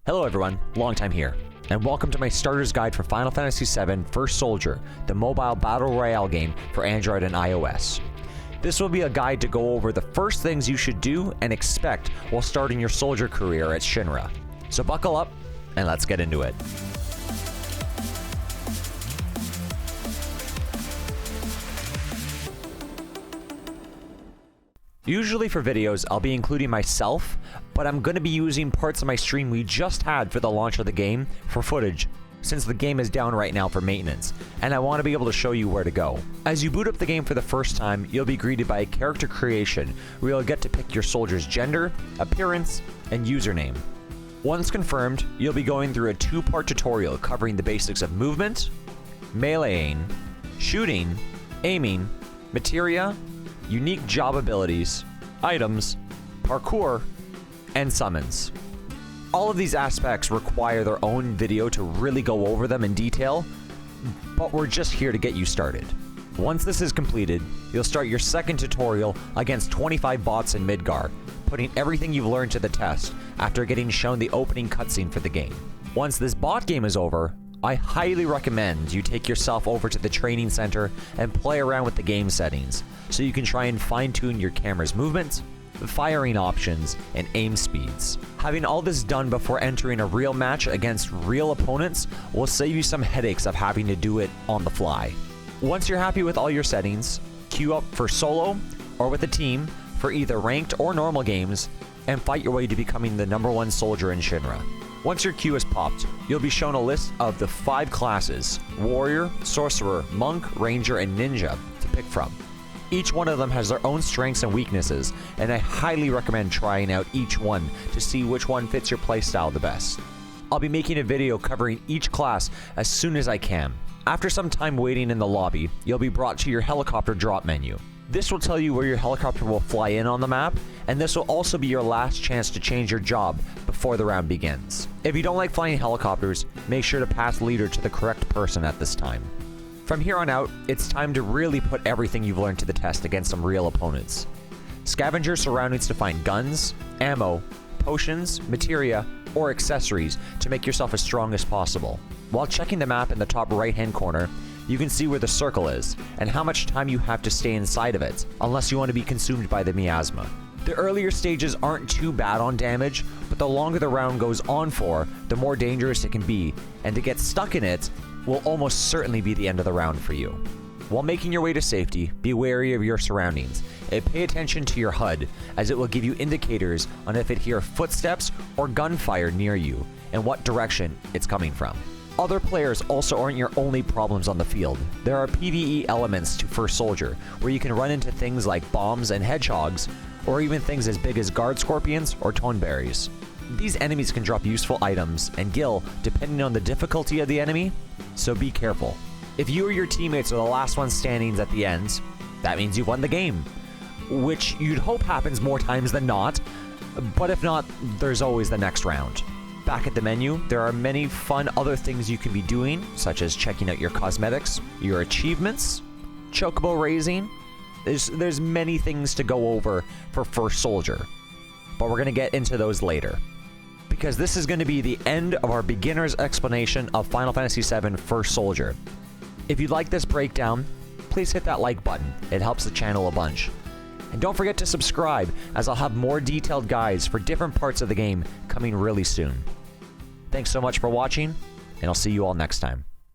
Hello everyone, LongTime here, and welcome to my starter's guide for Final Fantasy VII First Soldier, the mobile battle royale game for Android and iOS. This will be a guide to go over the first things you should do and expect while starting your soldier career at Shinra. So buckle up, and let's get into it. Usually for videos, I'll be including myself, but I'm going to be using parts of my stream we just had for the launch of the game for footage, since the game is down right now for maintenance, and I want to be able to show you where to go. As you boot up the game for the first time, you'll be greeted by a character creation, where you'll get to pick your soldier's gender, appearance, and username. Once confirmed, you'll be going through a two-part tutorial covering the basics of movement, meleeing, shooting, aiming, materia, unique job abilities, items, parkour, and summons. All of these aspects require their own video to really go over them in detail, but we're just here to get you started. Once this is completed, you'll start your second tutorial against 25 bots in Midgar, putting everything you've learned to the test after getting shown the opening cutscene for the game. Once this bot game is over, I highly recommend you take yourself over to the training center and play around with the game settings, so you can try and fine-tune your camera's movement, firing options, and aim speeds. Having all this done before entering a real match against real opponents will save you some headaches of having to do it on the fly. Once you're happy with all your settings, queue up for solo or with a team for either ranked or normal games, and fight your way to becoming the #1 soldier in Shinra. Once your queue is popped, you'll be shown a list of the 5 classes, Warrior, Sorcerer, Monk, Ranger, and Ninja, to pick from. Each one of them has their own strengths and weaknesses, and I highly recommend trying out each one to see which one fits your playstyle the best. I'll be making a video covering each class as soon as I can. After some time waiting in the lobby, you'll be brought to your helicopter drop menu. This will tell you where your helicopter will fly in on the map, and this will also be your last chance to change your job before the round begins. If you don't like flying helicopters, make sure to pass leader to the correct person at this time. From here on out, it's time to really put everything you've learned to the test against some real opponents. Scavenge your surroundings to find guns, ammo, potions, materia, or accessories to make yourself as strong as possible. While checking the map in the top right-hand corner, you can see where the circle is, and how much time you have to stay inside of it, unless you want to be consumed by the miasma. The earlier stages aren't too bad on damage, but the longer the round goes on for, the more dangerous it can be, and to get stuck in it will almost certainly be the end of the round for you. While making your way to safety, be wary of your surroundings, and pay attention to your HUD, as it will give you indicators on if it hears footsteps or gunfire near you, and what direction it's coming from. Other players also aren't your only problems on the field. There are Pve Elements to First Soldier, where you can run into things like bombs and hedgehogs, or even things as big as guard scorpions or toneberries. These enemies can drop useful items and gil depending on the difficulty of the enemy, so be careful. If you or your teammates are the last ones standing at the end, that means you've won the game, which you'd hope happens more times than not, but if not, there's always the next round. Back at the menu, there are many fun other things you can be doing, such as checking out your cosmetics, your achievements, chocobo raising. There's many things to go over for First Soldier, but we're going to get into those later, because this is going to be the end of our beginner's explanation of Final Fantasy VII First Soldier. If you like this breakdown, please hit that like button. It helps the channel a bunch. And don't forget to subscribe, as I'll have more detailed guides for different parts of the game coming really soon. Thanks so much for watching, and I'll see you all next time.